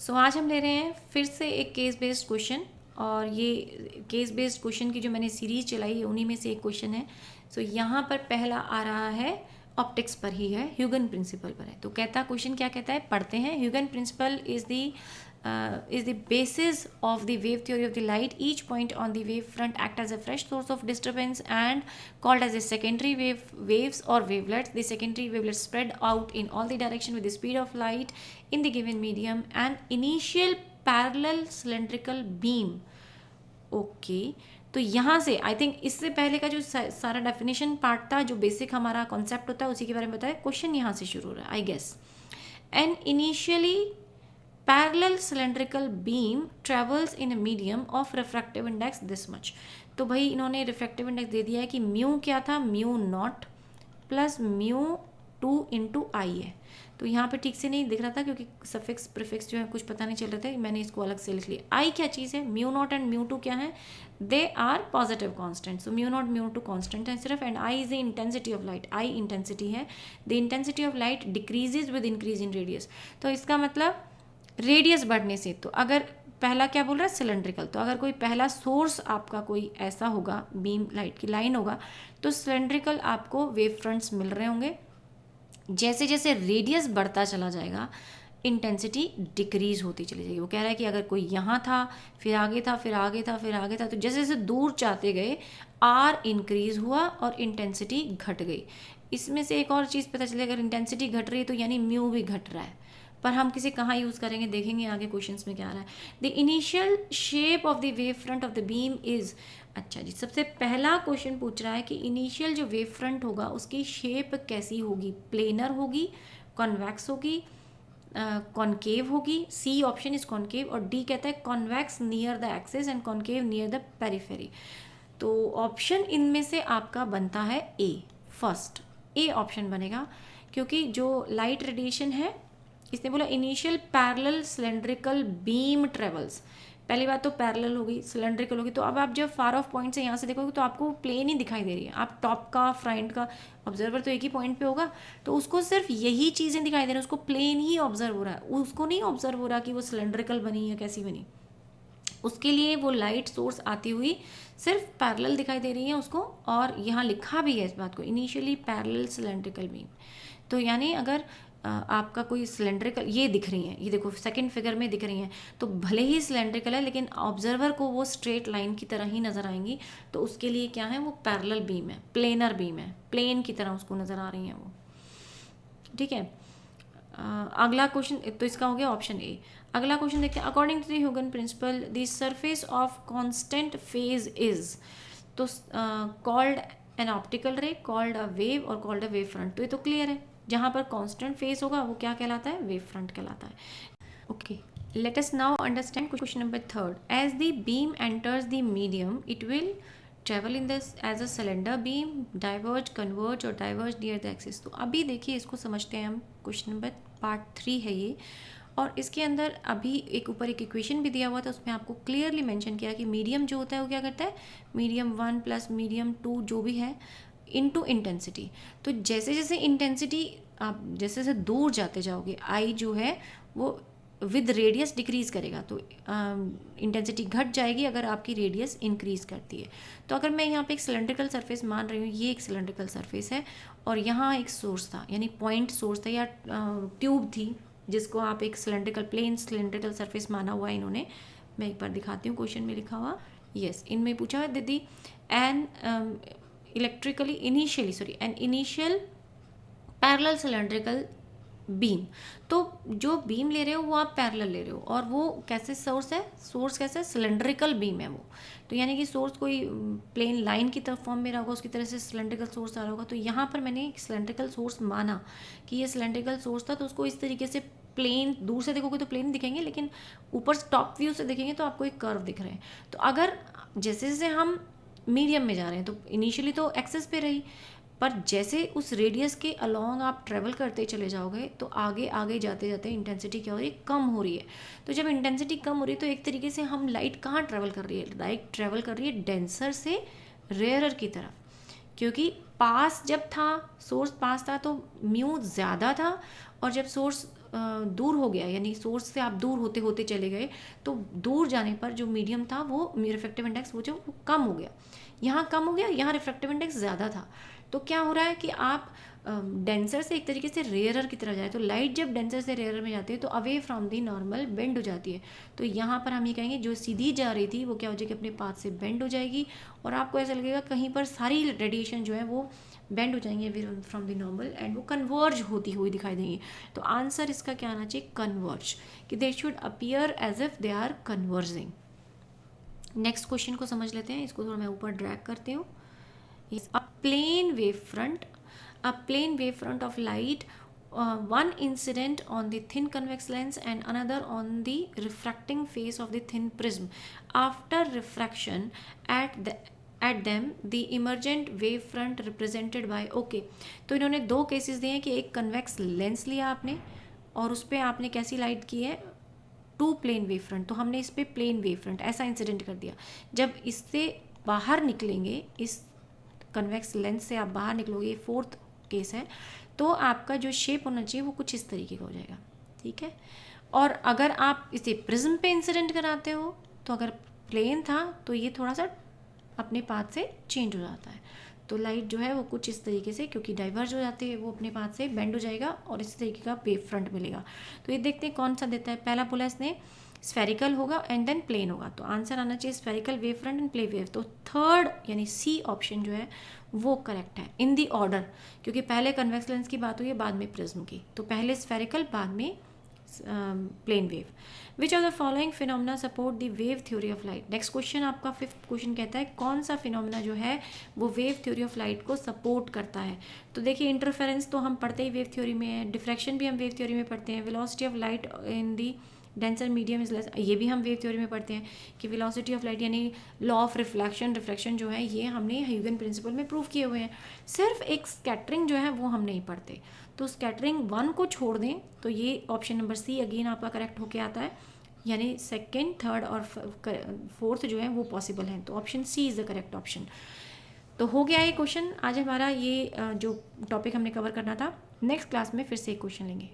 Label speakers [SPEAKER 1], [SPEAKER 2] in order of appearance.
[SPEAKER 1] सो आज हम ले रहे हैं फिर से एक केस बेस्ड क्वेश्चन, और ये केस बेस्ड क्वेश्चन की जो मैंने सीरीज चलाई है उन्हीं में से एक क्वेश्चन है। सो यहाँ पर पहला आ रहा है ऑप्टिक्स पर ही है, ह्यूगन प्रिंसिपल पर है। तो कहता क्वेश्चन क्या कहता है, पढ़ते हैं। ह्यूगन principal is the basis of the wave theory of the light. Each point on the wave front act as a fresh source of disturbance and called as a secondary waves or wavelets. The secondary wavelets spread out in all the direction with the speed of light in the given medium. An initial parallel cylindrical beam. Okay तो यहाँ से I think इससे पहले का जो सारा definition part था, जो बेसिक हमारा कॉन्सेप्ट होता है, उसी के बारे में बताया। क्वेश्चन यहाँ से शुरू हो रहा है, I guess. An initially parallel cylindrical beam travels in a medium of refractive index this much. तो भाई इन्होंने रिफ्रैक्टिव इंडेक्स दे दिया है कि म्यू क्या था, mu not plus mu 2 into I है। तो यहाँ पे ठीक से नहीं दिख रहा था क्योंकि सफिक्स प्रीफिक्स जो है कुछ पता नहीं चल रहे थे, मैंने इसको अलग से लिख लिया। आई क्या चीज़ है, म्यू नॉट एंड म्यू 2 क्या है, they are positive constant. So mu not mu 2 constant है सिर्फ, and I is the intensity of light. I intensity है, the intensity of light decreases with increase in radius. तो इसका मतलब radius बढ़ने से, तो अगर पहला क्या बोल रहा है सिलेंड्रिकल, तो अगर कोई पहला सोर्स आपका कोई ऐसा होगा, बीम लाइट की लाइन होगा, तो सिलेंड्रिकल आपको वेव फ्रंट्स मिल रहे होंगे। जैसे जैसे रेडियस बढ़ता चला जाएगा इंटेंसिटी डिक्रीज होती चली जाएगी। वो कह रहा है कि अगर कोई यहाँ था, फिर आगे था, फिर आगे था, फिर आगे था, तो जैसे जैसे दूर जाते गए आर इंक्रीज हुआ और इंटेंसिटी घट गई। इसमें से एक और चीज़ पता चली, अगर इंटेंसिटी घट रही है तो यानी म्यू भी घट रहा है, पर हम किसे कहाँ यूज़ करेंगे देखेंगे आगे क्वेश्चंस में क्या आ रहा है। The initial shape of the wave front of the beam is. अच्छा जी, सबसे पहला क्वेश्चन पूछ रहा है कि इनिशियल जो वेव फ्रंट होगा उसकी शेप कैसी होगी, प्लेनर होगी, कॉन्वेक्स होगी, कॉनकेव होगी। सी ऑप्शन इज कॉनकेव, और डी कहता है convex near the axis and concave near the periphery. तो ऑप्शन इनमें से आपका बनता है ए, फर्स्ट ए ऑप्शन बनेगा, क्योंकि जो लाइट रेडिएशन है, इसने बोला initial parallel cylindrical beam travels. पहली बात तो पैरेलल होगी, सिलेंड्रिकल होगी, तो अब आप जब फार ऑफ पॉइंट से यहाँ से देखोगे तो आपको प्लेन ही दिखाई दे रही है। आप टॉप का फ्रंट का ऑब्जर्वर तो एक ही पॉइंट पे होगा, तो उसको सिर्फ यही चीज़ें दिखाई दे रही हैं, उसको प्लेन ही ऑब्जर्व हो रहा है, उसको नहीं ऑब्जर्व हो रहा कि वो सिलेंड्रिकल बनी या कैसी बनी। उसके लिए वो लाइट सोर्स आती हुई सिर्फ पैरेलल दिखाई दे रही है उसको, और यहाँ लिखा भी है इस बात को, इनिशियली पैरेलल सिलेंड्रिकल बीम। तो यानी अगर आपका कोई सिलेंड्रिकल ये दिख रही हैं, ये देखो सेकंड फिगर में दिख रही हैं, तो भले ही सिलेंड्रिकल है लेकिन ऑब्जर्वर को वो स्ट्रेट लाइन की तरह ही नज़र आएंगी, तो उसके लिए क्या है, वो पैरेलल बीम है, प्लेनर बीम है, प्लेन की तरह उसको नज़र आ रही हैं वो। ठीक है, अगला क्वेश्चन तो इसका हो गया ऑप्शन ए। अगला क्वेश्चन देखते हैं। अकॉर्डिंग टू द ह्यूगन principle the surface of constant phase is, तो called an optical ray, called a wave और कॉल्ड अ वेव फ्रंट। तो ये तो क्लियर है, जहाँ पर कांस्टेंट फेज होगा वो क्या कहलाता है, वेव फ्रंट कहलाता है। Okay, let us now understand question number third. As the beam enters the medium it will travel in this as a cylinder beam, diverge, converge और डाइवर्ज नियर द एक्सिस। तो अभी देखिए इसको समझते हैं हम। क्वेश्चन नंबर पार्ट 3 है ये, और इसके अंदर अभी एक ऊपर एक इक्वेशन भी दिया हुआ था, उसमें आपको क्लियरली मेंशन किया कि मीडियम जो होता है वो क्या करता है, मीडियम 1 प्लस मीडियम 2 जो भी है इनटू इंटेंसिटी। तो जैसे जैसे इंटेंसिटी आप जैसे जैसे दूर जाते जाओगे, आई जो है वो विद रेडियस डिक्रीज़ करेगा, तो इंटेंसिटी घट जाएगी अगर आपकी रेडियस इंक्रीज़ करती है। तो अगर मैं यहाँ पे एक सिलेंड्रिकल सरफेस मान रही हूँ, ये एक सिलेंड्रिकल सरफेस है और यहाँ एक सोर्स था, यानी पॉइंट सोर्स था या ट्यूब थी, जिसको आप एक सिलेंड्रिकल प्लेन सिलेंड्रिकल सरफेस माना हुआ है इन्होंने। मैं एक बार दिखाती हूँ, क्वेश्चन में लिखा हुआ, यस, इनमें पूछा है दीदी an an initial parallel cylindrical beam. तो जो बीम ले रहे हो वो आप पैरेलल ले रहे हो, और वो कैसे सोर्स है, सोर्स कैसे सिलेंड्रिकल बीम है वो, तो यानी कि सोर्स कोई प्लेन लाइन की तरफ फॉर्म में रहा होगा, उसकी तरह से सिलेंड्रिकल सोर्स आ रहा होगा। तो यहाँ पर मैंने एक सिलेंड्रिकल सोर्स माना कि ये सिलेंड्रिकल सोर्स था, तो उसको इस तरीके से प्लेन, दूर से देखोगे तो प्लेन दिखेंगे, लेकिन ऊपर टॉप व्यू से देखेंगे तो आपको एक कर्व दिख रहे हैं। तो अगर जैसे जैसे हम मीडियम में जा रहे हैं, तो इनिशियली तो एक्सेस पे रही, पर जैसे उस रेडियस के अलोंग आप ट्रेवल करते चले जाओगे तो आगे आगे जाते जाते इंटेंसिटी क्या हो रही है, कम हो रही है। तो जब इंटेंसिटी कम हो रही है तो एक तरीके से हम लाइट कहाँ ट्रेवल कर रही है, लाइट ट्रेवल कर रही है डेंसर से रेयरर की तरफ, क्योंकि पास जब था, सोर्स पास था तो म्यू ज़्यादा था, और जब सोर्स दूर हो गया, यानी सोर्स से आप दूर होते होते चले गए, तो दूर जाने पर जो मीडियम था वो रिफ्रैक्टिव इंडेक्स वो कम हो गया, यहाँ कम हो गया, यहाँ रिफ्रैक्टिव इंडेक्स ज़्यादा था। तो क्या हो रहा है कि आप डेंसर से एक तरीके से रेयरर की तरफ जाए, तो लाइट जब डेंसर से रेयरर में जाती है तो away from the normal bend हो जाती है। तो यहाँ पर हम ये कहेंगे जो सीधी जा रही थी वो क्या हो जाएगी, अपने पाथ से बेंड हो जाएगी, और आपको ऐसा लगेगा कहीं पर सारी रेडिएशन जो है वो बेंड हो जाएंगे फ्रॉम द नॉर्मल, एंड वो कन्वर्ज होती हुई दिखाई देंगी। तो आंसर इसका क्या आना चाहिए, कन्वर्ज, कि they should appear as if they are converging. Next question को समझ लेते हैं, इसको थोड़ा मैं ऊपर ड्रैग करती हूँ। A plane wave front of light, one incident on the thin convex lens and another on the refracting face of the thin prism. After refraction at them the emergent wave front represented by okay, तो इन्होंने दो cases दिए हैं कि एक convex lens लिया आपने और उस पर आपने कैसी लाइट की है, टू प्लेन वेव फ्रंट, तो हमने इस पर प्लेन वेव फ्रंट ऐसा इंसिडेंट कर दिया। जब इससे बाहर निकलेंगे, इस कन्वेक्स लेंस से आप बाहर निकलोगे, फोर्थ केस है, तो आपका जो शेप होना चाहिए वो कुछ इस तरीके का हो जाएगा, ठीक है। और अगर आप इसे प्रिज्म पे इंसिडेंट कराते हो, तो अगर प्लेन था तो ये थोड़ा सा अपने पाथ से चेंज हो जाता है, तो लाइट जो है वो कुछ इस तरीके से, क्योंकि डाइवर्ज हो जाते हैं, वो अपने पाथ से बेंड हो जाएगा और इस तरीके का वेव फ्रंट मिलेगा। तो ये देखते हैं कौन सा देता है। पहला बोला इसने स्फेरिकल होगा एंड देन प्लेन होगा, तो आंसर आना चाहिए spherical wave front and plane wave. तो थर्ड यानी सी ऑप्शन जो है वो करेक्ट है इन दी ऑर्डर, क्योंकि पहले कन्वेक्स लेंस की बात हुई है, बाद में प्रिज्म की, तो पहले स्फेरिकल बाद में plane wave. Which of the following phenomena support the wave theory of light. Next question आपका फिफ्थ क्वेश्चन कहता है कौन सा फिनोमिना जो है वो वेव थ्योरी ऑफ लाइट को सपोर्ट करता है। तो देखिए इंटरफेरेंस तो हम पढ़ते ही वेव थ्योरी में है, डिफ्रैक्शन भी हम वेव थ्योरी में पढ़ते हैं, velocity of light in the denser medium is less, ये भी हम वेव थ्योरी में पढ़ते हैं कि वेलोसिटी ऑफ लाइट यानी लॉ ऑफ रिफ्रैक्शन जो है ये हमने ह्यूगन प्रिंसिपल में प्रूव किए हुए हैं। सिर्फ एक स्कैटरिंग जो है वो हम नहीं पढ़ते, तो स्कैटरिंग वन को छोड़ दें तो ये ऑप्शन नंबर सी अगेन आपका करेक्ट होके आता है, यानी सेकेंड, थर्ड और फोर्थ जो है वो पॉसिबल हैं, तो option C is the correct option. तो हो गया ये क्वेश्चन। आज हमारा ये जो टॉपिक हमने कवर करना था, नेक्स्ट क्लास में फिर से एक क्वेश्चन लेंगे।